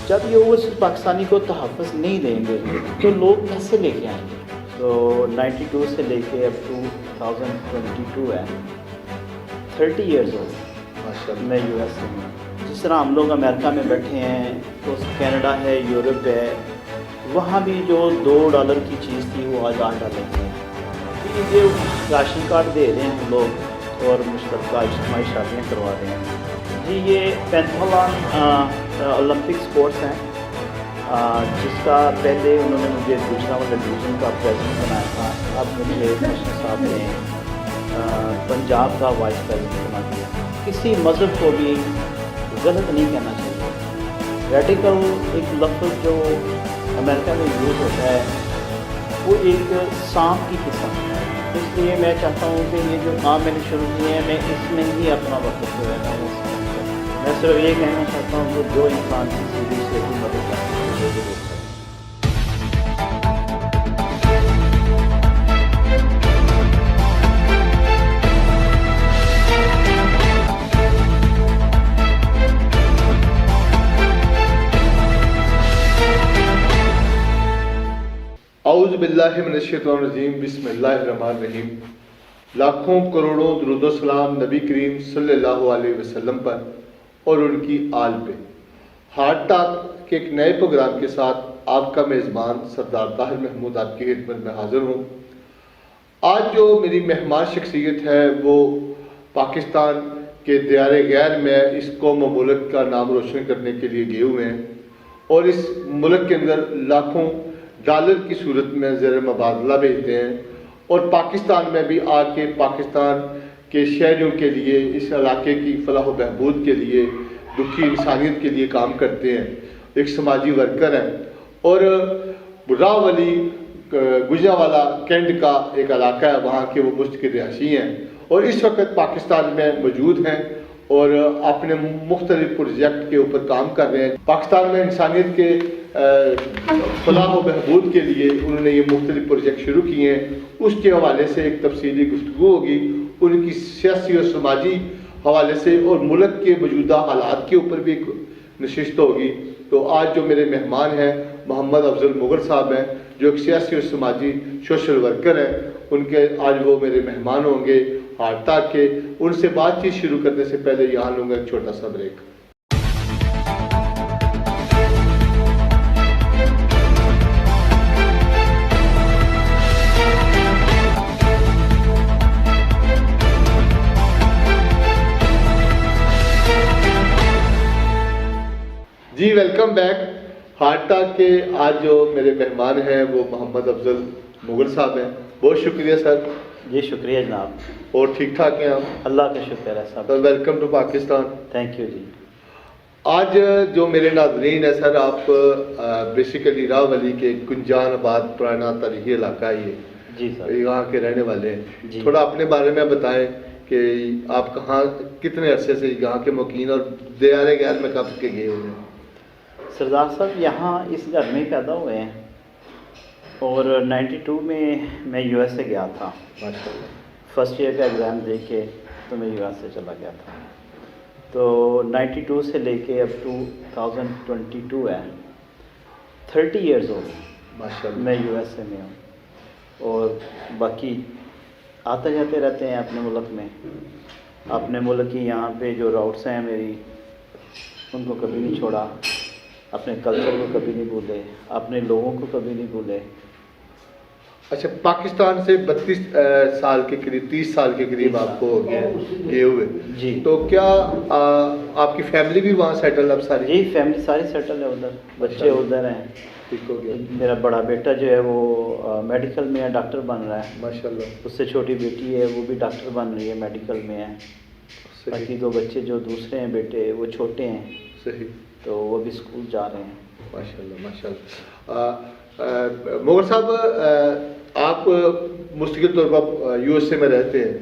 جب یہ اوورسیز پاکستانی کو تحفظ نہیں دیں گے تو لوگ کیسے لے کے آئیں گے؟ تو 92 سے لے کے اب 2022 ہے، 30 ایئرز ہو گئے میں یو ایس اے میں. جس طرح ہم لوگ امریکہ میں بیٹھے ہیں تو کینیڈا ہے، یورپ ہے، وہاں بھی جو $2 کی چیز تھی وہ آج $8 کی ہے. یہ راشن کارڈ دے رہے ہیں ہم لوگ اور مشترکہ اجتماعی شادیاں کروا رہے ہیں. جی یہ پینتھلون اولمپک اسپورٹس ہیں جس کا پہلے انہوں نے مجھے گجرانوالہ ڈویژن کا پریزیڈنٹ بنایا تھا، اب مجھے کمشنر صاحب نے پنجاب کا وائس پریزیڈنٹ بنا دیا. کسی مذہب کو بھی غلط نہیں کہنا چاہیے. ریڈیکل ایک لفظ جو امریکہ میں یوز ہوتا ہے وہ ایک سانپ کی قسم ہے، اس لیے میں چاہتا ہوں کہ یہ جو کام میں نے شروع کیے ہیں میں اس میں ہی اپنا وقت جو ہے نا میں صرف یہ کہنا چاہتا ہوں کہ جو انسان کسی بھی سے بھی مدد کر سکتے ہیں ضرور کریں. اعوذ باللہ من الشیطان الرجیم، بسم اللہ الرحمن الرحیم. لاکھوں کروڑوں درود و سلام نبی کریم صلی اللہ علیہ وسلم پر اور ان کی آل پہ. ہارٹ ٹاک کے ایک نئے پروگرام کے ساتھ آپ کا میزبان سردار طاہر محمود آپ کی خدمت میں حاضر ہوں. آج جو میری مہمان شخصیت ہے وہ پاکستان کے دیار غیر میں اس قوم و ملک کا نام روشن کرنے کے لیے گئے ہوئے ہیں اور اس ملک کے اندر لاکھوں ڈالر کی صورت میں زیر مبادلہ بھیجتے ہیں اور پاکستان میں بھی آ کے پاکستان کے شہریوں کے لیے اس علاقے کی فلاح و بہبود کے لیے دکھی انسانیت کے لیے کام کرتے ہیں. ایک سماجی ورکر ہیں اور راولی گجرانوالہ کینٹ کا ایک علاقہ ہے، وہاں کے وہ مستقل رہائشی ہیں اور اس وقت پاکستان میں موجود ہیں اور اپنے مختلف پروجیکٹ کے اوپر کام کر رہے ہیں. پاکستان میں انسانیت کے فلاح و بہبود کے لیے انہوں نے یہ مختلف پروجیکٹ شروع کیے ہیں. اس کے حوالے سے ایک تفصیلی گفتگو ہوگی، ان کی سیاسی اور سماجی حوالے سے اور ملک کے موجودہ حالات کے اوپر بھی ایک نشست ہوگی. تو آج جو میرے مہمان ہیں محمد افضل مغل صاحب ہیں جو ایک سیاسی اور سماجی سوشل ورکر ہیں، ان کے آج وہ میرے مہمان ہوں گے ہارٹ ٹاک کے. ان سے بات چیت شروع کرنے سے پہلے یہاں لوں گا ایک چھوٹا سا بریک. جی ویلکم بیک. ہارٹ ٹاک کے آج جو میرے مہمان ہیں وہ محمد افضل مغل صاحب ہیں. بہت شکریہ سر. جی شکریہ جناب. اور ٹھیک ٹھاک ہیں آپ؟ اللہ کا شکر ہے صاحب. Welcome to Pakistan. Thank you جی. آج جو میرے ناظرین ہیں سر، آپ بیسیکلی راولی کے کنجان آباد پرانا تاریخی علاقہ ہے یہ. جی سر. یہاں کے رہنے والے ہیں. جی. تھوڑا اپنے بارے میں بتائیں کہ آپ کہاں کتنے عرصے سے یہاں کے مقیم اور دیار غیر میں کب کے گئے ہوئے ہیں؟ سردار صاحب یہاں اس گھر میں پیدا ہوئے ہیں اور 92 میں یو ایس اے گیا تھا. ماشاء اللہ. فرسٹ ایئر کا ایگزام دے کے تو میں یو ایس اے چلا گیا تھا. تو 92 سے لے کے اب 2022 ہے، 30 ایئرز ہو گئے ماشاء اللہ. میں یو ایس اے میں ہوں اور باقی آتے جاتے رہتے ہیں اپنے ملک میں. اپنے ملک کی یہاں پہ جو راؤٹس ہیں میری ان کو کبھی نہیں چھوڑا، اپنے کلچر کو کبھی نہیں بھولے، اپنے لوگوں کو کبھی نہیں بھولے. اچھا، پاکستان سے 32 سال کے قریب 30 سال کے قریب آپ کو ہو گیا گئے ہوئے. جی. تو کیا آپ کی فیملی بھی وہاں سیٹل اب ساری؟ جی فیملی ساری سیٹل ہے ادھر، بچے ادھر ہیں. ٹھیک ہو گیا. میرا بڑا بیٹا جو ہے وہ میڈیکل میں ہے، ڈاکٹر بن رہا ہے. ماشاء اللہ. اس سے چھوٹی بیٹی ہے وہ بھی ڈاکٹر بن رہی ہے، میڈیکل میں ہے. باقی 2 بچے جو دوسرے ہیں بیٹے وہ چھوٹے ہیں. صحیح. تو وہ بھی اسکول جا رہے ہیں. ماشاء اللہ ماشاء اللہ. مغل صاحب، آپ مستقل طور پر یو ایس اے میں رہتے ہیں.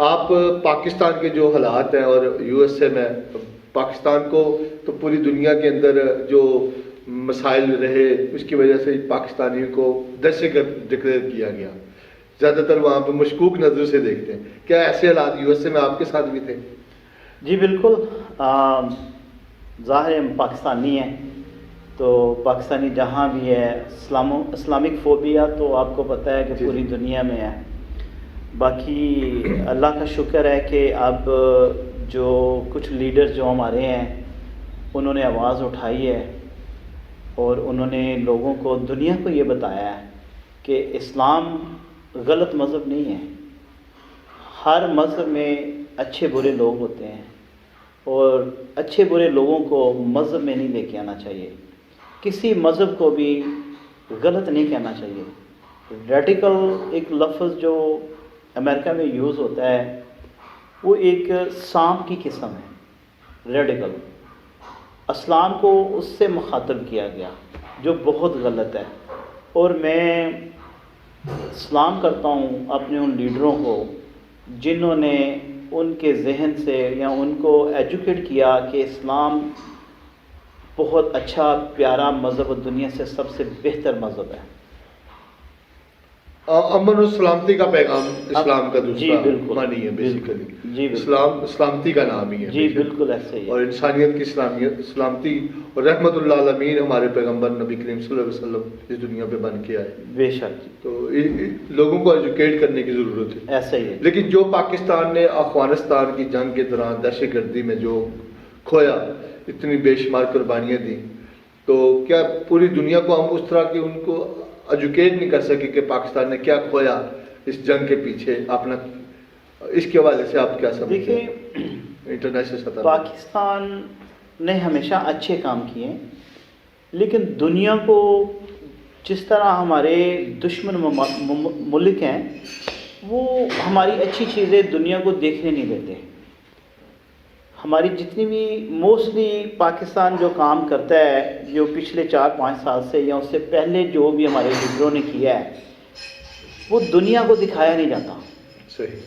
آپ پاکستان کے جو حالات ہیں اور یو ایس اے میں پاکستان کو تو پوری دنیا کے اندر جو مسائل رہے اس کی وجہ سے پاکستانیوں کو دہشت گرد ڈکلیئر کیا گیا. زیادہ تر وہاں پہ مشکوک نظر سے دیکھتے ہیں. کیا ایسے حالات یو ایس اے میں آپ کے ساتھ بھی تھے؟ جی بالکل. ظاہر ہے ہم پاکستانی ہیں تو پاکستانی جہاں بھی ہے اسلامک فوبیا تو آپ کو پتہ ہے کہ پوری دنیا میں ہے. باقی اللہ کا شکر ہے کہ اب جو کچھ لیڈر جو ہمارے ہیں انہوں نے آواز اٹھائی ہے اور انہوں نے لوگوں کو دنیا کو یہ بتایا ہے کہ اسلام غلط مذہب نہیں ہے. ہر مذہب میں اچھے برے لوگ ہوتے ہیں اور اچھے برے لوگوں کو مذہب میں نہیں لے کے آنا چاہیے. کسی مذہب کو بھی غلط نہیں کہنا چاہیے. ریڈیکل ایک لفظ جو امریکہ میں یوز ہوتا ہے وہ ایک سانپ کی قسم ہے. ریڈیکل اسلام کو اس سے مخاطب کیا گیا جو بہت غلط ہے. اور میں سلام کرتا ہوں اپنے ان لیڈروں کو جنہوں نے ان کے ذہن سے یا ان کو ایجوکیٹ کیا کہ اسلام بہت اچھا پیارا مذہب اور دنیا سے سب سے بہتر مذہب ہے. امن و سلامتی کا پیغام اسلام کا جی دوسرا بالکل معنی ہے بیسیکلی. جی اسلام سلامتی کا نام ہی ہے. جی بالکل ایسے ہی اور انسانیت کی سلامتی اور رحمت اللہ عالمین ہمارے پیغمبر نبی کریم صلی اللہ علیہ وسلم اس دنیا پہ بن کے آئے. بے شک تو لوگوں کو ایجوکیٹ کرنے کی ضرورت ہے. ایسا ہی ہے. لیکن جو پاکستان نے افغانستان کی جنگ کے دوران دہشت گردی میں جو کھویا اتنی بے شمار قربانیاں دی تو کیا پوری دنیا کو ہم اس طرح کی ان کو ایجوکیٹ نہیں کر سکے کہ پاکستان نے کیا کھویا اس جنگ کے پیچھے اپنا اس کے حوالے سے آپ کیا سمجھتے ہیں؟ دیکھیں انٹرنیشنل سطح پاکستان نے ہمیشہ اچھے کام کیے لیکن دنیا کو جس طرح ہمارے دشمن ملک ہیں وہ ہماری اچھی چیزیں دنیا کو دیکھنے نہیں دیتے. ہماری جتنی بھی موسٹلی پاکستان جو کام کرتا ہے جو پچھلے 4-5 سال سے یا اس سے پہلے جو بھی ہمارے لیڈروں نے کیا ہے وہ دنیا کو دکھایا نہیں جاتا. صحیح.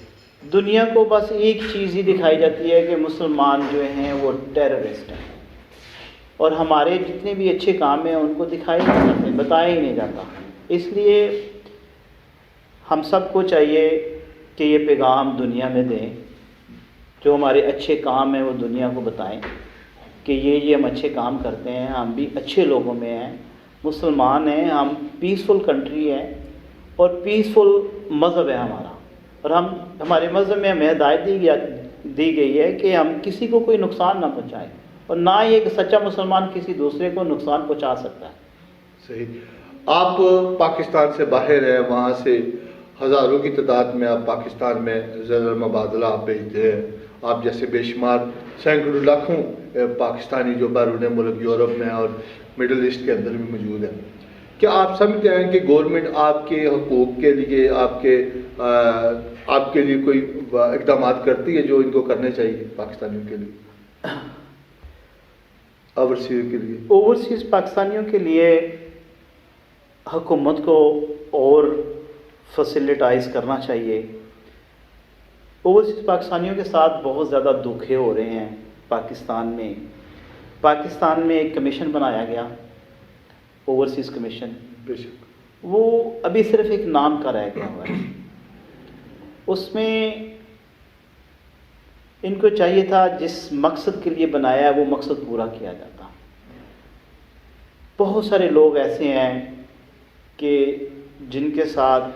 دنیا کو بس ایک چیز ہی دکھائی جاتی ہے کہ مسلمان جو ہیں وہ ٹیررسٹ ہیں اور ہمارے جتنے بھی اچھے کام ہیں ان کو دکھائے نہیں جاتے, بتایا ہی نہیں جاتا. اس لیے ہم سب کو چاہیے کہ یہ پیغام دنیا میں دیں, جو ہمارے اچھے کام ہیں وہ دنیا کو بتائیں کہ یہ ہم اچھے کام کرتے ہیں, ہم بھی اچھے لوگوں میں ہیں, مسلمان ہیں, ہم پیسفل کنٹری ہے اور پیسفل مذہب ہے ہمارا. اور ہمارے مذہب میں ہمیں ہدایت دی گئی ہے کہ ہم کسی کو کوئی نقصان نہ پہنچائیں اور نہ ہی ایک سچا مسلمان کسی دوسرے کو نقصان پہنچا سکتا ہے. صحیح. آپ پاکستان سے باہر ہیں, وہاں سے ہزاروں کی تعداد میں آپ پاکستان میں زر مبادلہ آپ بھیجتے ہیں. آپ جیسے بے شمار سینکڑوں لاکھوں پاکستانی جو بیرون ملک یورپ میں اور مڈل ایسٹ کے اندر بھی موجود ہیں. کیا آپ سمجھتے ہیں کہ گورنمنٹ آپ کے حقوق کے لیے آپ کے لیے کوئی اقدامات کرتی ہے جو ان کو کرنے چاہیے پاکستانیوں کے لیے, اوورسیز کے لیے؟ اوورسیز پاکستانیوں کے لیے حکومت کو اور فیسیلیٹائز کرنا چاہیے. اوورسیز پاکستانیوں کے ساتھ بہت زیادہ دھوکے ہو رہے ہیں پاکستان میں. پاکستان میں ایک کمیشن بنایا گیا, اوورسیز کمیشن, بے شک وہ ابھی صرف ایک نام کا رہ گیا ہوا ہے. اس میں ان کو چاہیے تھا جس مقصد کے لیے بنایا ہے وہ مقصد پورا کیا جاتا. بہت سارے لوگ ایسے ہیں کہ جن کے ساتھ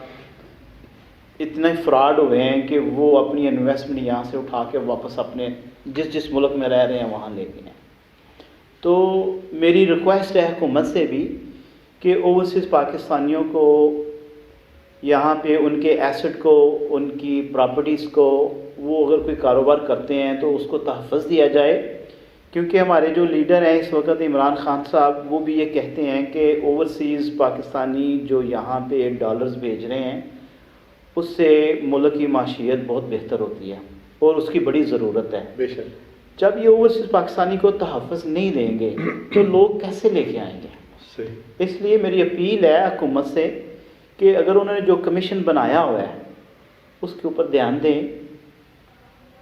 اتنے فراڈ ہوئے ہیں کہ وہ اپنی انویسٹمنٹ یہاں سے اٹھا کے واپس اپنے جس ملک میں رہ رہے ہیں وہاں لے گئے ہیں. تو میری ریکویسٹ ہے حکومت سے بھی کہ اوورسیز پاکستانیوں کو یہاں پہ ان کے ایسٹ کو, ان کی پراپرٹیز کو, وہ اگر کوئی کاروبار کرتے ہیں تو اس کو تحفظ دیا جائے. کیونکہ ہمارے جو لیڈر ہیں اس وقت عمران خان صاحب, وہ بھی یہ کہتے ہیں کہ اوورسیز پاکستانی جو یہاں پہ ڈالرز بھیج رہے ہیں اس سے ملک کی معیشت بہت بہتر ہوتی ہے اور اس کی بڑی ضرورت ہے. بے شک. جب یہ اوورسیز پاکستانی کو تحفظ نہیں دیں گے تو لوگ کیسے لے کے آئیں گے؟ صحیح. اس لیے میری اپیل ہے حکومت سے کہ اگر انہوں نے جو کمیشن بنایا ہوا ہے اس کے اوپر دھیان دیں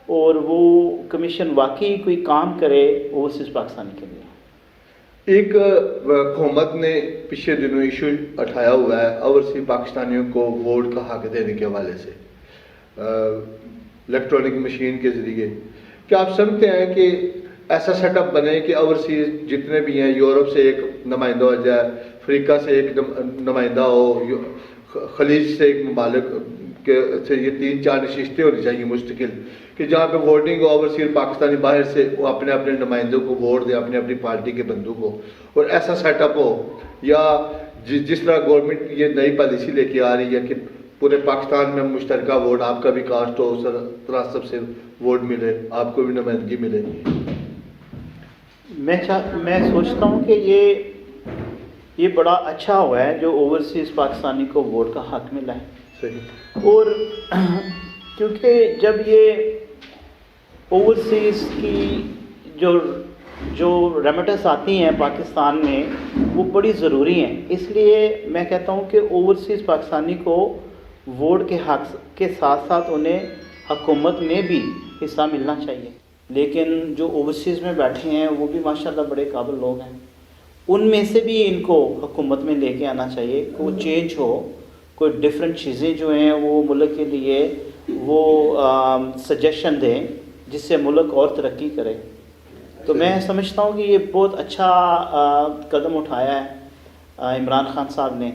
اور وہ کمیشن واقعی کوئی کام کرے اوورسیز پاکستانی کے لیے. ایک حکومت نے پچھلے دنوں ایشو اٹھایا ہوا ہے اوورسیز پاکستانیوں کو ووٹ کا حق دینے کے حوالے سے الیکٹرانک مشین کے ذریعے. کیا آپ سمجھتے ہیں کہ ایسا سیٹ اپ بنے کہ اوورسیز جتنے بھی ہیں، یورپ سے ایک نمائندہ ہو جائے، افریقہ سے ایک نمائندہ ہو، خلیج سے ایک ممالک کے سے یہ 3-4 نشستیں ہونی چاہیے مستقل، کہ جہاں پہ ووٹنگ ہو، اوورسیز پاکستانی باہر سے وہ اپنے اپنے نمائندوں کو ووٹ دیں، اپنی اپنی پارٹی کے بندوں کو، اور ایسا سیٹ اپ ہو، یا جس طرح گورنمنٹ یہ نئی پالیسی لے کے آ رہی ہے کہ پورے پاکستان میں مشترکہ ووٹ، آپ کا بھی کاسٹ ہو، اس طرح سب سے ووٹ ملے، آپ کو بھی نمائندگی ملے۔ میں سوچتا ہوں کہ یہ بڑا اچھا ہوا ہے جو اوورسیز پاکستانی کو ووٹ کا حق ملا ہے، صحیح۔ اور کیونکہ جب یہ اوورسیز کی جو ریمیٹنس آتی ہیں پاکستان میں وہ بڑی ضروری ہیں، اس لیے میں کہتا ہوں کہ اوورسیز پاکستانی کو ووٹ کے حق کے ساتھ ساتھ انہیں حکومت میں بھی حصہ ملنا چاہیے۔ لیکن جو اوورسیز میں بیٹھے ہیں وہ بھی ماشاءاللہ بڑے قابل لوگ ہیں، ان میں سے بھی ان کو حکومت میں لے کے آنا چاہیے، کہ وہ چینج ہو، کوئی ڈفرینٹ چیزیں جو ہیں وہ ملک کے لیے وہ سجیشن دیں جس سے ملک اور ترقی کرے۔ تو میں سمجھتا ہوں کہ یہ بہت اچھا قدم اٹھایا ہے عمران خان صاحب نے،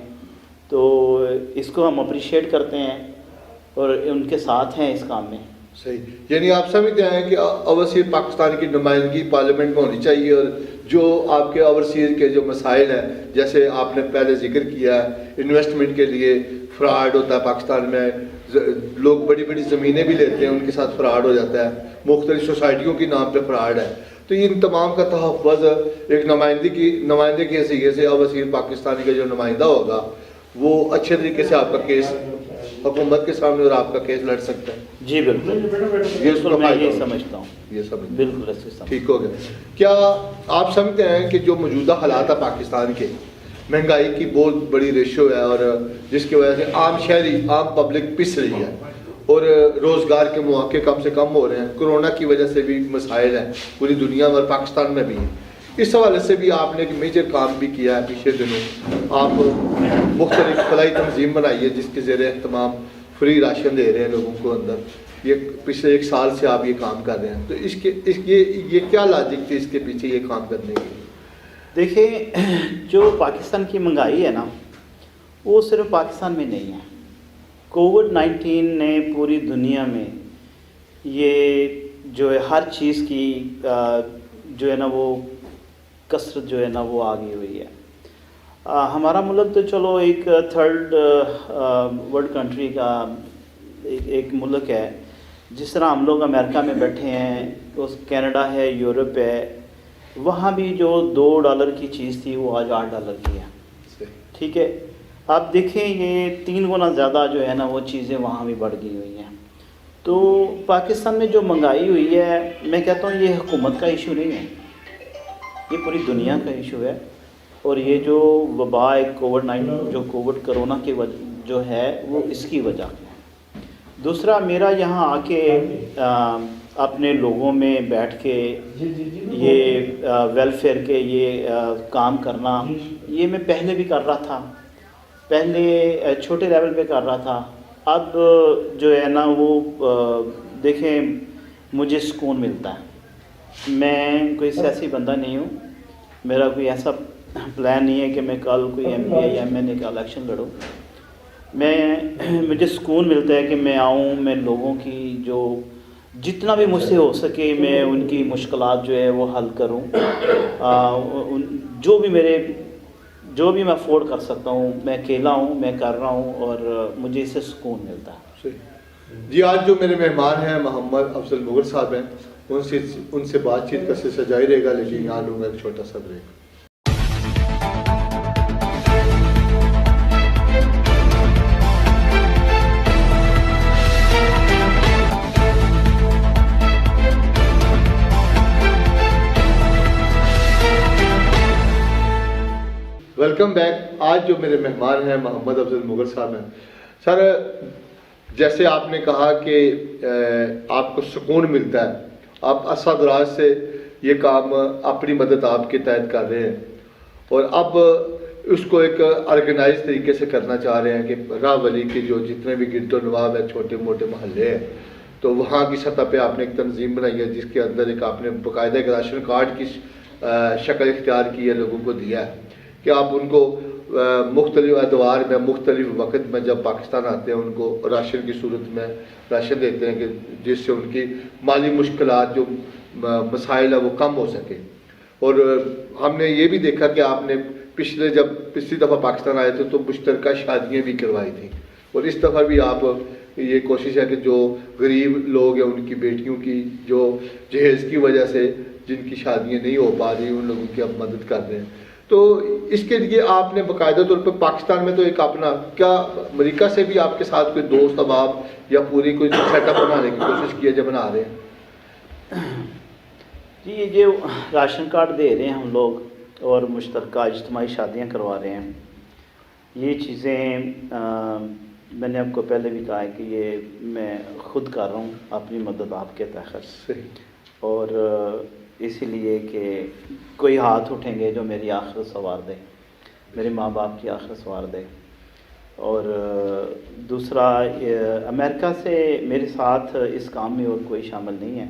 تو اس کو ہم اپریشیٹ کرتے ہیں اور ان کے ساتھ ہیں اس کام میں۔ صحیح، یعنی آپ سمجھتے ہیں کہ اوورسیز پاکستان کی نمائندگی پارلیمنٹ میں ہونی چاہیے، اور جو آپ کے اوورسیز کے جو مسائل ہیں، جیسے آپ نے پہلے ذکر کیا ہے، انویسٹمنٹ کے لیے فراڈ ہوتا ہے پاکستان میں، لوگ بڑی بڑی زمینیں بھی لیتے ہیں، ان کے ساتھ فراڈ ہو جاتا ہے، مختلف سوسائٹیوں کے نام پہ فراڈ ہے، تو ان تمام کا تحفظ ایک نمائندے کی حیثیت سے اوورسیز پاکستانی کا جو نمائندہ ہوگا وہ اچھے طریقے سے آپ کا کیس حکومت کے سامنے اور آپ کا کیس لڑ سکتا ہے۔ جی بالکل، میں یہ سمجھتا ہوں، یہ سب بالکل ٹھیک ہو گیا۔ کیا آپ سمجھتے ہیں کہ جو موجودہ حالات ہیں پاکستان کے، مہنگائی کی بہت بڑی ریشو ہے، اور جس کی وجہ سے عام پبلک پس رہی ہے، اور روزگار کے مواقع کم سے کم ہو رہے ہیں، کرونا کی وجہ سے بھی مسائل ہیں پوری دنیا میں اور پاکستان میں بھی ہیں، اس حوالے سے بھی آپ نے ایک میجر کام بھی کیا ہے پچھلے دنوں، آپ مختلف فلاحی تنظیم بنائی ہے جس کے زیر اہتمام فری راشن دے رہے ہیں لوگوں کو اندر، یہ پچھلے 1 سال سے آپ یہ کام کر رہے ہیں، تو یہ کیا لاجک تھی اس کے پیچھے یہ کام کرنے کی؟ دیکھیں، جو پاکستان کی مہنگائی ہے نا وہ صرف پاکستان میں نہیں ہے، کووڈ-19 نے پوری دنیا میں یہ جو ہے ہر چیز کی جو ہے نا وہ کثرت جو ہے نا وہ آ گئی ہوئی ہے۔ ہمارا ملک تو چلو ایک 3rd ورلڈ کنٹری کا ایک ملک ہے، جس طرح ہم لوگ امریکہ میں بیٹھے ہیں، کینیڈا ہے، یورپ ہے، وہاں بھی جو $2 کی چیز تھی وہ آج $8 کی ہے، ٹھیک ہے۔ آپ دیکھیں یہ 3 گنا زیادہ جو ہے نا وہ چیزیں وہاں بھی بڑھ گئی ہوئی ہیں۔ تو پاکستان میں جو مہنگائی ہوئی ہے، میں کہتا ہوں یہ حکومت کا ایشو نہیں ہے، یہ پوری دنیا کا ایشو ہے، اور یہ جو وبا کووڈ-19 جو کرونا کی وجہ جو ہے وہ اس کی وجہ ہے۔ دوسرا، میرا یہاں آ کے اپنے لوگوں میں بیٹھ کے یہ ویلفیئر کے یہ کام کرنا، یہ میں پہلے بھی کر رہا تھا، پہلے چھوٹے لیول پہ کر رہا تھا، اب جو ہے نا وہ دیکھیں مجھے سکون ملتا ہے۔ میں کوئی سیاسی بندہ نہیں ہوں، میرا کوئی ایسا پلان نہیں ہے کہ میں کل کوئی MP یا MNA کا الیکشن لڑوں۔ مجھے سکون ملتا ہے کہ میں آؤں، میں لوگوں کی جو جتنا بھی مجھ سے ہو سکے میں ان کی مشکلات جو ہے وہ حل کروں، جو بھی میں افورڈ کر سکتا ہوں، میں اکیلا ہوں، میں کر رہا ہوں، اور مجھے اس سے سکون ملتا ہے۔ جی، آج جو میرے مہمان ہیں محمد افضل مغل صاحب ہیں، ان سے بات چیت کا سلسلہ جاری رہے گا، لیکن یہاں لوں گا ایک چھوٹا سا بریک۔ Welcome back. آج جو میرے مہمان ہیں محمد افضل مغل صاحب ہیں۔ سر، جیسے آپ نے کہا کہ آپ کو سکون ملتا ہے، آپ عرصہ دراز سے یہ کام اپنی مدد آپ کے تحت کر رہے ہیں، اور اب اس کو ایک آرگنائز طریقے سے کرنا چاہ رہے ہیں کہ راہ ولی کے جو جتنے بھی گرد و نواح ہیں، چھوٹے موٹے محلے ہیں، تو وہاں کی سطح پہ آپ نے ایک تنظیم بنائی ہے جس کے اندر ایک آپ نے باقاعدہ ایک راشن کارڈ کی شکل اختیار کی ہے، لوگوں کو دیا ہے کہ آپ ان کو مختلف ادوار میں مختلف وقت میں جب پاکستان آتے ہیں ان کو راشن کی صورت میں راشن دیتے ہیں کہ جس سے ان کی مالی مشکلات جو مسائل ہے وہ کم ہو سکے۔ اور ہم نے یہ بھی دیکھا کہ آپ نے پچھلی دفعہ پاکستان آئے تھے تو مشترکہ شادیاں بھی کروائی تھیں، اور اس دفعہ بھی آپ یہ کوشش ہے کہ جو غریب لوگ ہیں ان کی بیٹیوں کی جو جہیز کی وجہ سے جن کی شادیاں نہیں ہو پا رہی ان لوگوں کی آپ مدد کر رہے ہیں۔ تو اس کے لیے آپ نے باقاعدہ طور پر پاکستان میں تو ایک اپنا کیا امریکہ سے بھی آپ کے ساتھ کوئی دوست احباب یا پوری کوئی سیٹ اپ بنانے کی کوشش کی ہے جب بنا رہے ہیں؟ جی یہ جو راشن کارڈ دے رہے ہیں ہم لوگ اور مشترکہ اجتماعی شادیاں کروا رہے ہیں، یہ چیزیں میں نے آپ کو پہلے بھی کہا ہے کہ یہ میں خود کر رہا ہوں اپنی مدد آپ کے تحت، صحیح، اور اسی لیے کہ کوئی ہاتھ اٹھیں گے جو میری آخرت سنوار دے، میرے ماں باپ کی آخرت سنوار دے۔ اور دوسرا امریکہ سے میرے ساتھ اس کام میں اور کوئی شامل نہیں ہے۔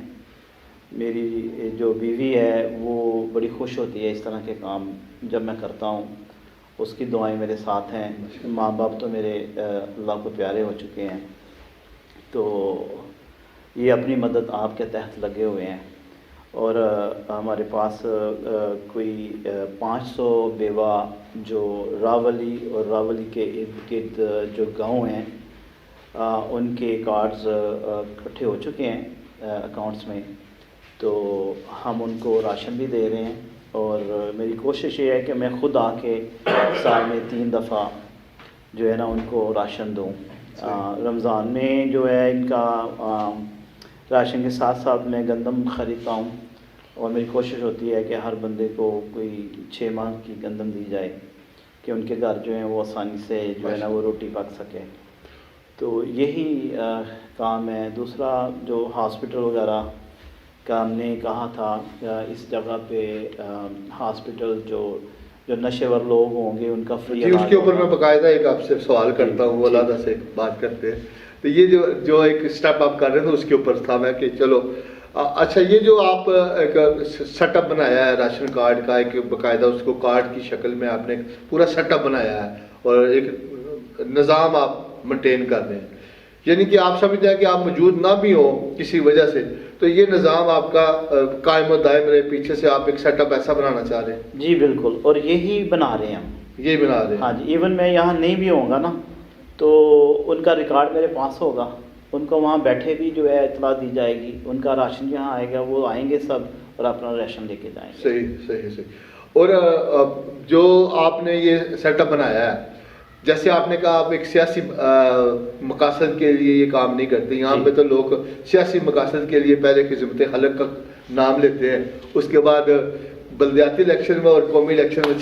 میری جو بیوی ہے وہ بڑی خوش ہوتی ہے اس طرح کے کام جب میں کرتا ہوں، اس کی دعائیں میرے ساتھ ہیں۔ ماں باپ تو میرے اللہ کو پیارے ہو چکے ہیں، تو یہ اپنی مدد آپ کے تحت لگے ہوئے ہیں۔ اور ہمارے پاس کوئی 500 بیوہ جو راولی اور راولی کے ارد گرد جو گاؤں ہیں ان کے کارڈز اکٹھے ہو چکے ہیں اکاؤنٹس میں، تو ہم ان کو راشن بھی دے رہے ہیں۔ اور میری کوشش یہ ہے کہ میں خود آ کے سال میں 3 دفعہ جو ہے نا ان کو راشن دوں۔ رمضان میں جو ہے ان کا راشن کے ساتھ ساتھ میں گندم خریدتا ہوں، اور میری کوشش ہوتی ہے کہ ہر بندے کو کوئی 6 ماہ کی گندم دی جائے کہ ان کے گھر جو ہیں وہ آسانی سے جو ہے نا وہ روٹی پک سکے۔ تو یہی کام ہے۔ دوسرا جو ہاسپٹل وغیرہ کا ہم نے کہا تھا اس جگہ پہ ہاسپٹل جو نشے ور لوگ ہوں گے ان کا فری جی، اس کے اوپر میں باقاعدہ ایک آپ سے سوال کرتا ہوں، علیحدہ سے بات کرتے ہیں۔ تو یہ جو ایک اسٹیپ آپ کر رہے تھے اس کے اوپر تھا میں کہ چلو اچھا، یہ جو آپ ایک سیٹ اپ بنایا ہے راشن کارڈ کا، ایک باقاعدہ اس کو کارڈ کی شکل میں آپ نے پورا سیٹ اپ بنایا ہے اور ایک نظام آپ مینٹین کر رہے ہیں، یعنی کہ آپ سمجھتے ہیں کہ آپ موجود نہ بھی ہوں کسی وجہ سے تو یہ نظام آپ کا قائم و دائم رہے، پیچھے سے آپ ایک سیٹ اپ ایسا بنانا چاہ رہے ہیں؟ جی بالکل، اور یہی بنا رہے ہیں ہم، یہی بنا رہے ہیں۔ ہاں جی، ایون میں یہاں نہیں بھی ہوں گا نا تو ان کا ریکارڈ میرے پاس ہوگا، ان کو وہاں بیٹھے بھی جو ہے اطلاع دی جائے گی، ان کا راشن جہاں آئے گا وہ آئیں گے سب اور اپنا راشن لے کے جائیں گے۔ صحیح صحیح صحیح۔ اور جو آپ نے یہ سیٹ اپ بنایا ہے، جیسے آپ نے کہا آپ ایک سیاسی مقاصد کے لیے یہ کام نہیں کرتے، یہاں پہ تو لوگ سیاسی مقاصد کے لیے پہلے خدمت خلق کا نام لیتے ہیں، اس کے بعد بلدیاتی الیکشن میں اور قومی الیکشن میں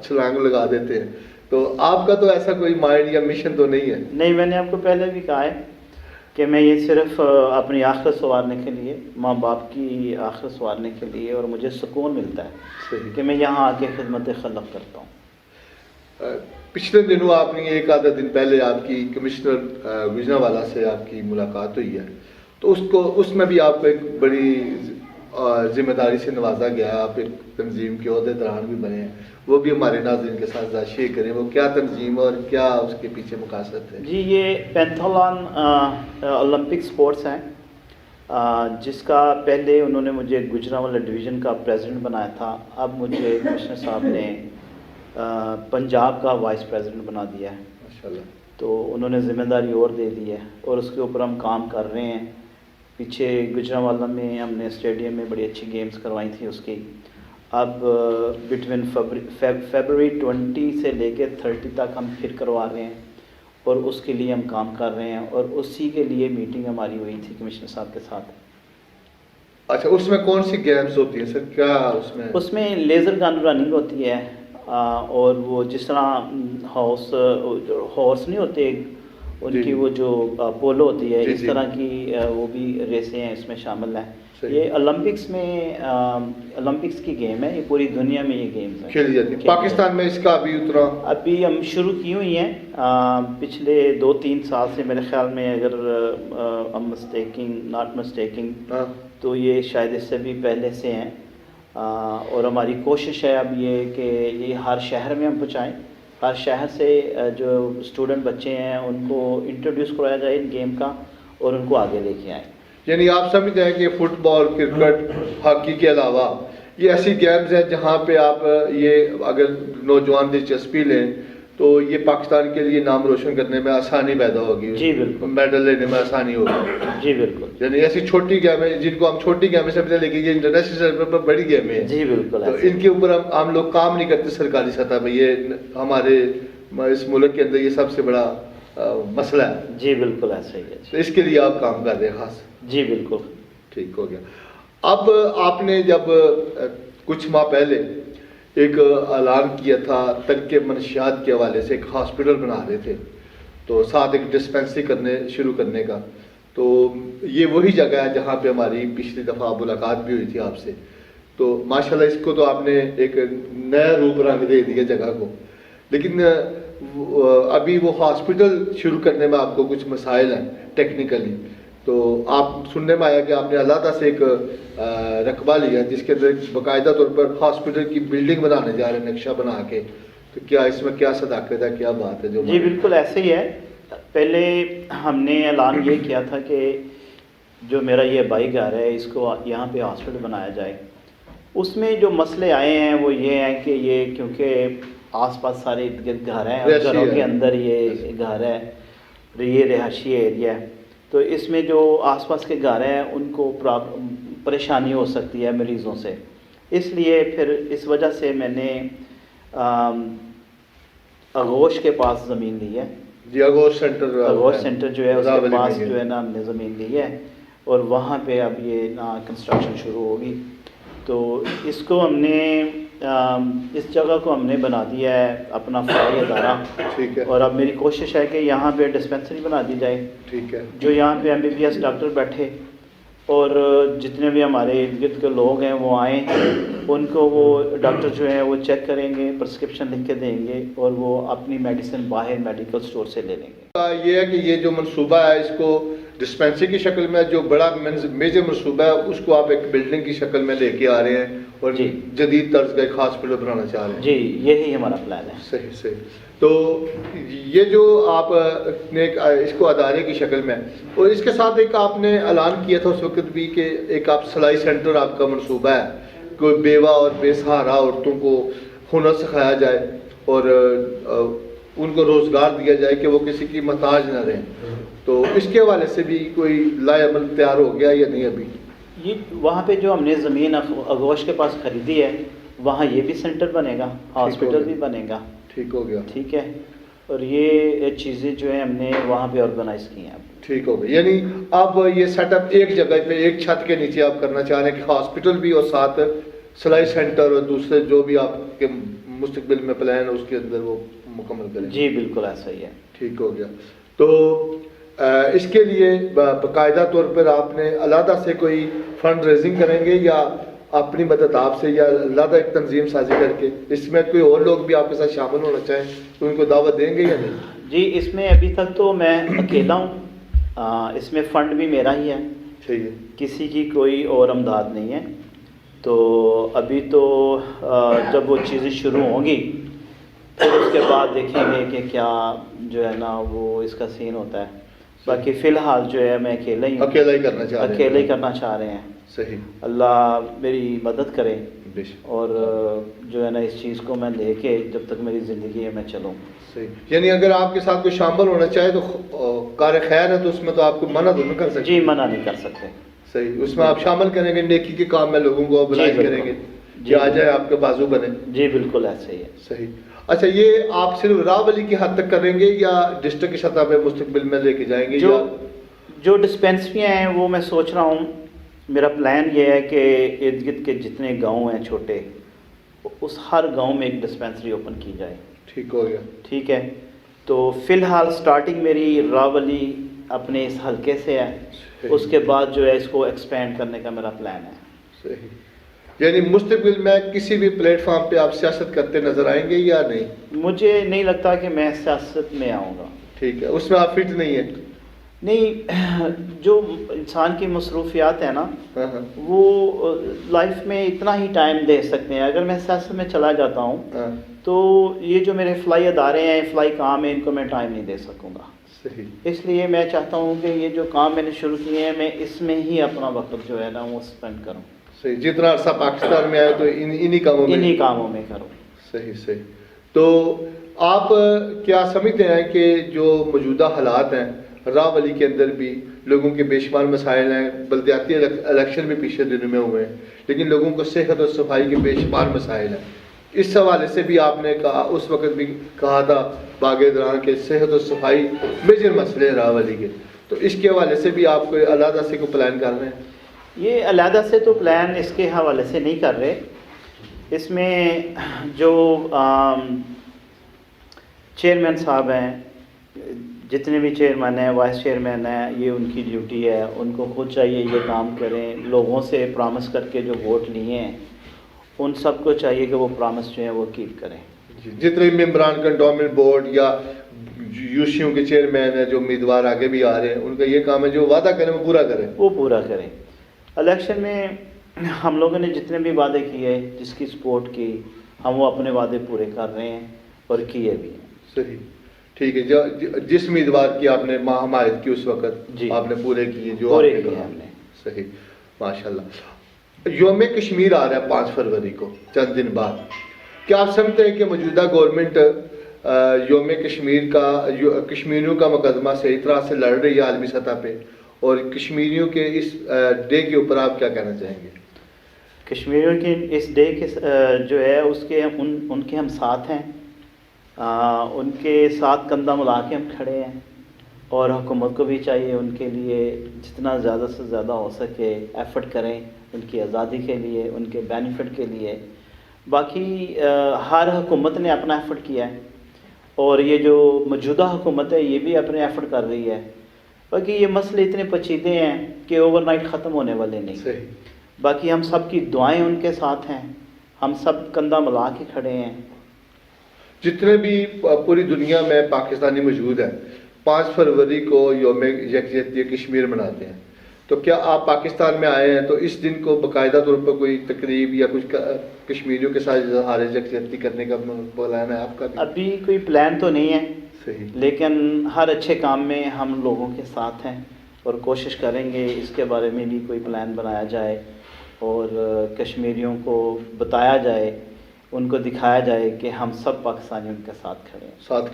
چھلانگ لگا دیتے ہیں، تو آپ کا تو ایسا کوئی مائنڈ یا مشن تو نہیں ہے؟ نہیں، میں نے آپ کو پہلے بھی کہا ہے کہ میں یہ صرف اپنی آخرت سنوارنے کے لیے، ماں باپ کی آخرت سنوارنے کے لیے، اور مجھے سکون ملتا ہے کہ میں یہاں آ کے خدمت خلق کرتا ہوں۔ پچھلے دنوں آپ نے ایک آدھا دن پہلے آپ کی کمشنر گجرانوالہ سے آپ کی ملاقات ہوئی ہے، تو اس میں بھی آپ کو ایک بڑی ذمہ داری سے نوازا گیا ہے، آپ ایک تنظیم کے عہدے دوران بھی بنے ہیں، وہ بھی ہمارے ناظرین کے ساتھ شیئر کریں، وہ کیا تنظیم اور کیا اس کے پیچھے مقاصد ہے؟ جی، یہ پینتھلون اولمپک سپورٹس ہیں، جس کا پہلے انہوں نے مجھے گجرانوالہ ڈویژن کا پریزیڈنٹ بنایا تھا، اب مجھے کمشنر صاحب نے پنجاب کا وائس پریزیڈنٹ بنا دیا ہے۔ ماشاءاللہ۔ تو انہوں نے ذمہ داری اور دے دی ہے اور اس کے اوپر ہم کام کر رہے ہیں۔ پیچھے گجرانوالہ میں ہم نے اسٹیڈیم میں بڑی اچھی گیمز کروائی تھیں اس کی، اب بٹوین فیبروری 20 سے لے کے 30 تک ہم پھر کروا رہے ہیں، اور اس کے لیے ہم کام کر رہے ہیں، اور اسی کے لیے میٹنگ ہماری ہوئی تھی کمشنر صاحب کے ساتھ۔ اچھا، اس میں کون سی گیمز ہوتی ہیں سر؟ کیا اس میں لیزر گن رننگ ہوتی ہے، اور وہ جس طرح ہارس نہیں ہوتے ان کی وہ جو پولو ہوتی ہے، اس طرح کی وہ بھی ریسیں ہیں اس میں شامل ہیں۔ یہ اولمپکس میں اولمپکس کی گیم ہے، یہ پوری دنیا میں یہ گیمز ہیں کھیلی جاتی ہے. پاکستان میں اس کا ابھی اتنا ابھی ہم شروع کی ہوئی ہیں پچھلے 2-3 سال سے میرے خیال میں، اگر ناٹ مسٹیکنگ تو یہ شاید اس سے بھی پہلے سے ہیں. اور ہماری کوشش ہے اب یہ کہ یہ ہر شہر میں ہم پہنچائیں، ہر شہر سے جو اسٹوڈنٹ بچے ہیں ان کو انٹروڈیوس کرایا جائے ان گیم کا اور ان کو آگے لے کے آئیں. یعنی آپ سمجھتے ہیں کہ فٹ بال، کرکٹ، ہاکی کے علاوہ یہ ایسی گیمز ہیں جہاں پہ آپ یہ اگر نوجوان دلچسپی لیں تو یہ پاکستان کے لیے نام روشن کرنے میں آسانی پیدا ہوگی. جی بالکل. میڈل لینے میں آسانی ہوگی. جی بالکل. یعنی ایسی چھوٹی گیمیں جن کو ہم چھوٹی گیمیں سمجھتے ہیں لیکن یہ انٹرنیشنل لیول پر بڑی گیمیں ہیں. جی بالکل. تو ان کے اوپر ہم لوگ کام نہیں کرتے سرکاری سطح پہ. یہ ہمارے اس ملک کے اندر یہ سب سے بڑا مسئلہ ہے. جی بالکل ایسا ہی ہے. تو اس کے لیے آپ کام کر رہے ہیں خاص. جی بالکل. ٹھیک ہو گیا. اب آپ نے جب کچھ ماہ پہلے ایک اعلان کیا تھا ترک منشیات کے حوالے سے، ایک ہاسپٹل بنا رہے تھے تو ساتھ ایک ڈسپینسری شروع کرنے کا، تو یہ وہی جگہ ہے جہاں پہ ہماری پچھلی دفعہ ملاقات بھی ہوئی تھی آپ سے. تو ماشاءاللہ اس کو تو آپ نے ایک نیا روپ رنگ دے دیا جگہ کو. لیکن ابھی وہ ہاسپٹل شروع کرنے میں آپ کو کچھ مسائل ہیں ٹیکنیکلی. تو آپ سننے میں آیا کہ آپ نے علیحدہ سے ایک رقبہ لیا جس کے اندر باقاعدہ طور پر ہاسپٹل کی بلڈنگ بنانے جا رہے ہیں نقشہ بنا کے. تو کیا اس میں کیا صداقت ہے، کیا بات ہے جو؟ جی بالکل ایسے ہی ہے. پہلے ہم نے اعلان یہ کیا تھا کہ جو میرا یہ بائی گھر ہے اس کو یہاں پہ ہاسپٹل بنایا جائے. اس میں جو مسئلے آئے ہیں وہ یہ ہیں کہ یہ کیونکہ آس پاس سارے ارد گرد گھر ہیں اور گھروں کے اندر یہ گھر ہے، یہ رہائشی ایریا ہے، تو اس میں جو آس پاس کے گھر ہیں ان کو پریشانی ہو سکتی ہے مریضوں سے. اس لیے پھر اس وجہ سے میں نے اغوش کے پاس زمین لی ہے. جی اغوش سینٹر جو ہے اس کے پاس جو ہے نا ہم نے زمین لی ہے اور وہاں پہ اب یہ نا کنسٹرکشن شروع ہوگی. تو اس کو ہم نے اس جگہ کو ہم نے بنا دیا ہے اپنا فرائی ادارہ. ٹھیک ہے. اور اب میری کوشش ہے کہ یہاں پہ ڈسپینسری بنا دی جائے. ٹھیک ہے. جو یہاں پہ MBBS ڈاکٹر بیٹھے اور جتنے بھی ہمارے ارد گرد کے لوگ ہیں وہ آئیں، ان کو وہ ڈاکٹر جو ہیں وہ چیک کریں گے، پرسکرپشن لکھ کے دیں گے اور وہ اپنی میڈیسن باہر میڈیکل سٹور سے لے لیں گے. یہ ہے کہ یہ جو منصوبہ ہے اس کو ڈسپینسری کی شکل میں، جو بڑا میجر منصوبہ ہے اس کو آپ ایک بلڈنگ کی شکل میں لے کے آ رہے ہیں اور جدید طرز کا ایک ہاسپٹل بنانا چاہ رہے ہیں. جی یہی ہمارا پلان ہے. صحیح صحیح. تو یہ جو آپ نے اس کو ادارے کی شکل میں، اور اس کے ساتھ ایک آپ نے اعلان کیا تھا اس وقت بھی کہ ایک آپ سلائی سینٹر آپ کا منصوبہ ہے، کوئی بیوہ اور بے سہارا عورتوں کو ہنر سکھایا جائے اور ان کو روزگار دیا جائے کہ وہ کسی کی محتاج نہ رہیں. تو اس کے حوالے سے بھی کوئی لائے عمل تیار ہو گیا یا نہیں ابھی؟ یہ وہاں پہ جو ہم نے زمین اغوش کے پاس خریدی ہے وہاں یہ بھی سینٹر بنے گا، ہاسپٹل بھی بنے گا. ٹھیک ہو گیا. ٹھیک ہے. اور یہ چیزیں جو ہیں ہم نے وہاں پہ آرگنائز کی ہیں. ٹھیک ہو گیا. یعنی آپ یہ سیٹ اپ ایک جگہ پہ ایک چھت کے نیچے آپ کرنا چاہ رہے ہیں کہ ہاسپٹل بھی اور ساتھ سلائی سینٹر اور دوسرے جو بھی آپ کے مستقبل میں پلان ہے اس کے اندر وہ مکمل کریں. جی بالکل ایسا ہی ہے. ٹھیک ہو گیا. تو اس کے لیے باقاعدہ طور پر آپ نے علیحدہ سے کوئی فنڈ ریزنگ کریں گے یا اپنی مدد آپ سے یا علیحدہ ایک تنظیم سازی کر کے اس میں کوئی اور لوگ بھی آپ کے ساتھ شامل ہونا چاہیں تو ان کو دعوت دیں گے یا نہیں؟ جی اس میں ابھی تک تو میں اکیلا ہوں، اس میں فنڈ بھی میرا ہی ہے. ٹھیک ہے. کسی کی کوئی اور امداد نہیں ہے. تو ابھی تو جب وہ چیزیں شروع ہوں گی پھر اس کے بعد دیکھیں گے کہ کیا جو ہے نا وہ اس کا سین ہوتا ہے. باقی فی الحال جو ہے میں اکیلا ہی کرنا چاہ رہے ہیں. صحیح. اللہ میری مدد کرے اور جو ہے نا اس چیز کو میں لے کے جب تک میری زندگی ہے میں چلوں. صحیح. یعنی اگر آپ کے ساتھ کوئی شامل ہونا چاہے تو کار خیر ہے تو اس میں تو آپ کو منع تو نہیں کر سکتے؟ جی منع نہیں کر سکتے. صحیح. اس میں آپ شامل کریں گے، نیکی کے کام میں لوگوں کو بلائز کریں گے کہ آ جائے آپ کے بازو بنے. جی بالکل ایسے ہی ہے. صحیح. اچھا یہ آپ صرف راولی کی حد تک کریں گے یا ڈسٹرکٹ کی سطح پہ مستقبل میں لے کے جائیں گے؟ جو ڈسپینسریاں ہیں وہ میں سوچ رہا ہوں، میرا پلان یہ ہے کہ ارد گرد کے جتنے گاؤں ہیں چھوٹے اس ہر گاؤں میں ایک ڈسپینسری اوپن کی جائے. ٹھیک ہو گیا. ٹھیک ہے. تو فی الحال سٹارٹنگ میری راولی اپنے اس حلقے سے ہے، اس کے بعد جو ہے اس کو ایکسپینڈ کرنے کا میرا پلان ہے. صحیح. یعنی مستقبل میں کسی بھی پلیٹ فارم پہ آپ سیاست کرتے نظر آئیں گے یا نہیں؟ مجھے نہیں لگتا کہ میں سیاست میں آؤں گا. ٹھیک ہے، اس میں آپ فٹ نہیں ہیں؟ نہیں، جو انسان کی مصروفیات ہیں نا ہاں ہاں وہ لائف میں اتنا ہی ٹائم دے سکتے ہیں. اگر میں سیاست میں چلا جاتا ہوں ہاں. تو یہ جو میرے فلائی ادارے ہیں، فلائی کام ہیں، ان کو میں ٹائم نہیں دے سکوں گا. صحیح. اس لیے میں چاہتا ہوں کہ یہ جو کام میں نے شروع کیے ہیں میں اس میں ہی اپنا وقت جو ہے نا وہ اسپینڈ کروں. صحیح. جتنا عرصہ پاکستان میں آئے تو انہی کاموں میں کروں. صحیح صحیح. تو آپ کیا سمجھتے ہیں کہ جو موجودہ حالات ہیں راولی کے اندر بھی لوگوں کے بے شمار مسائل ہیں، بلدیاتی الیکشن بھی پیچھے دنوں میں ہوئے ہیں، لیکن لوگوں کو صحت اور صفائی کے بے شمار مسائل ہیں. اس حوالے سے بھی آپ نے کہا، اس وقت بھی کہا تھا باغ دران کے صحت اور صفائی میجر مسئلے ہیں راولی کے، تو اس کے حوالے سے بھی آپ کو علیحدہ سے کو پلان کر رہے ہیں؟ یہ علیحدہ سے تو پلان اس کے حوالے سے نہیں کر رہے. اس میں جو چیئرمین صاحب ہیں، جتنے بھی چیئرمین ہیں، وائس چیئرمین ہیں، یہ ان کی ڈیوٹی ہے. ان کو خود چاہیے یہ کام کریں. لوگوں سے پرامس کر کے جو ووٹ لیے ہیں ان سب کو چاہیے کہ وہ پرامس جو ہیں وہ کیپ کریں. جتنے ممبران کنٹونمنٹ بورڈ یا یو سیوں کے چیئرمین ہیں، جو امیدوار آگے بھی آ رہے ہیں، ان کا یہ کام ہے جو وعدہ کریں وہ پورا کریں. الیکشن میں ہم لوگوں نے جتنے بھی وعدے کیے، جس کی سپورٹ کی، ہم وہ اپنے وعدے پورے کر رہے ہیں اور کیے بھی ہیں. صحیح. ٹھیک ہے. جس امیدوار کی آپ نے حمایت کی اس وقت آپ نے پورے کیے جو پورے کیے ہم نے. صحیح، ماشاءاللہ. یوم کشمیر آ رہا ہے 5 فروری کو، چند دن بعد. کیا آپ سمجھتے ہیں کہ موجودہ گورنمنٹ یوم کشمیر کا کشمیریوں کا مقدمہ صحیح طرح سے لڑ رہی ہے عالمی سطح پہ؟ اور کشمیریوں کے اس ڈے کے اوپر آپ کیا کہنا چاہیں گے؟ کشمیریوں کے اس ڈے کے جو ہے اس کے ان کے ہم ساتھ ہیں، ان کے ساتھ کندھا ملا کے ہم کھڑے ہیں. اور حکومت کو بھی چاہیے ان کے لیے جتنا زیادہ سے زیادہ ہو سکے ایفرٹ کریں ان کی آزادی کے لیے، ان کے بینیفٹ کے لیے. باقی ہر حکومت نے اپنا ایفرٹ کیا ہے اور یہ جو موجودہ حکومت ہے یہ بھی اپنے ایفرٹ کر رہی ہے. باقی یہ مسئلے اتنے پیچیدے ہیں کہ اوور نائٹ ختم ہونے والے نہیں. صحیح. باقی ہم سب کی دعائیں ان کے ساتھ ہیں، ہم سب کندھا ملا کے کھڑے ہیں. جتنے بھی پوری دنیا میں پاکستانی موجود ہیں 5 فروری کو یوم یکجہتی کشمیر مناتے ہیں، تو کیا آپ پاکستان میں آئے ہیں تو اس دن کو باقاعدہ طور پر کوئی تقریب یا کچھ کشمیریوں کے ساتھ اظہار یکجہتی کرنے کا پلان ہے آپ کا؟ ابھی کوئی پلان تو نہیں ہے. صحیح. لیکن ہر اچھے کام میں ہم لوگوں کے ساتھ ہیں اور کوشش کریں گے اس کے بارے میں بھی کوئی پلان بنایا جائے اور کشمیریوں کو بتایا جائے، ان کو دکھایا جائے کہ ہم سب پاکستانی ان کے ساتھ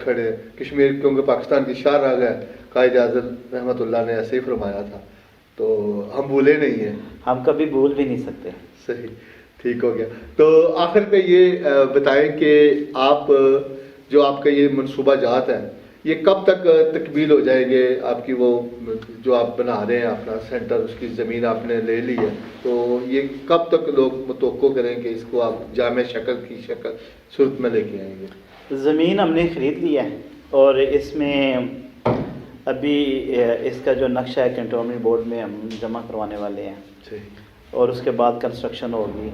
کھڑے ہیں. کشمیر کیونکہ پاکستان کی شاہ راگ ہے، قائد اعظم رحمۃ اللہ نے ایسے ہی فرمایا تھا، تو ہم بھولے نہیں ہیں، ہم کبھی بھول بھی نہیں سکتے. صحیح. ٹھیک ہو گیا. تو آخر پہ یہ بتائیں کہ آپ جو آپ کا یہ منصوبہ جات ہے یہ کب تک تکمیل ہو جائیں گے؟ آپ کی وہ جو آپ بنا رہے ہیں اپنا سینٹر، اس کی زمین آپ نے لے لی ہے، تو یہ کب تک لوگ متوقع کریں کہ اس کو آپ جامع صورت میں لے کے آئیں گے؟ زمین ہم نے خرید لی ہے اور اس میں ابھی اس کا جو نقشہ ہے کنٹونمنٹ بورڈ میں ہم جمع کروانے والے ہیں. صحیح. اور اس کے بعد کنسٹرکشن ہوگی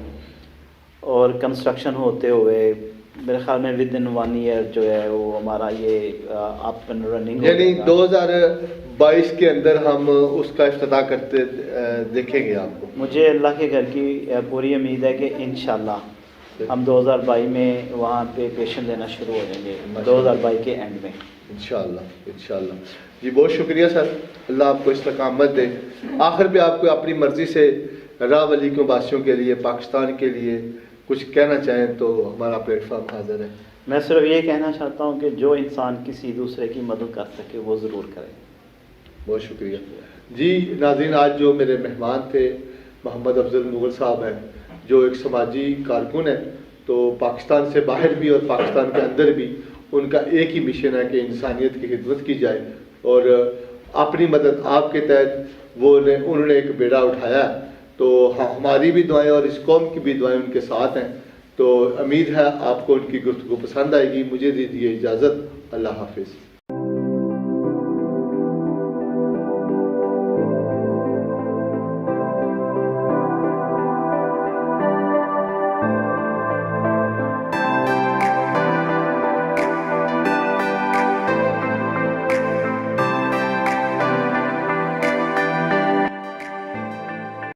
اور کنسٹرکشن ہوتے ہوئے میرے خیال میں ود ان 1 ایئر جو ہے وہ ہمارا یہ اپ اینڈ رننگ، یعنی 2022 کے اندر ہم اس کا افتتاح کرتے دیکھیں گے آپ کو. مجھے اللہ کے گھر کی پوری امید ہے کہ انشاءاللہ ہم 2022 میں وہاں پہ پیشن دینا شروع ہو جائیں گے 2022 کے اینڈ میں انشاءاللہ. جی بہت شکریہ سر، اللہ آپ کو استقامت دے. آخر پہ آپ کو اپنی مرضی سے راولی کے باسیوں کے لیے، پاکستان کے لیے کچھ کہنا چاہیں تو ہمارا پلیٹ فارم حاضر ہے. میں صرف یہ کہنا چاہتا ہوں کہ جو انسان کسی دوسرے کی مدد کر سکے وہ ضرور کرے. بہت شکریہ. جی ناظرین، آج جو میرے مہمان تھے محمد افضل مغل صاحب ہیں، جو ایک سماجی کارکن ہیں، تو پاکستان سے باہر بھی اور پاکستان کے اندر بھی ان کا ایک ہی مشن ہے کہ انسانیت کی خدمت کی جائے، اور اپنی مدد آپ کے تحت انہوں نے ایک بیڑا اٹھایا ہے. تو ہماری بھی دعائیں اور اس قوم کی بھی دعائیں ان کے ساتھ ہیں. تو امید ہے آپ کو ان کی گفتگو پسند آئے گی. مجھے دیجیے اجازت. اللہ حافظ.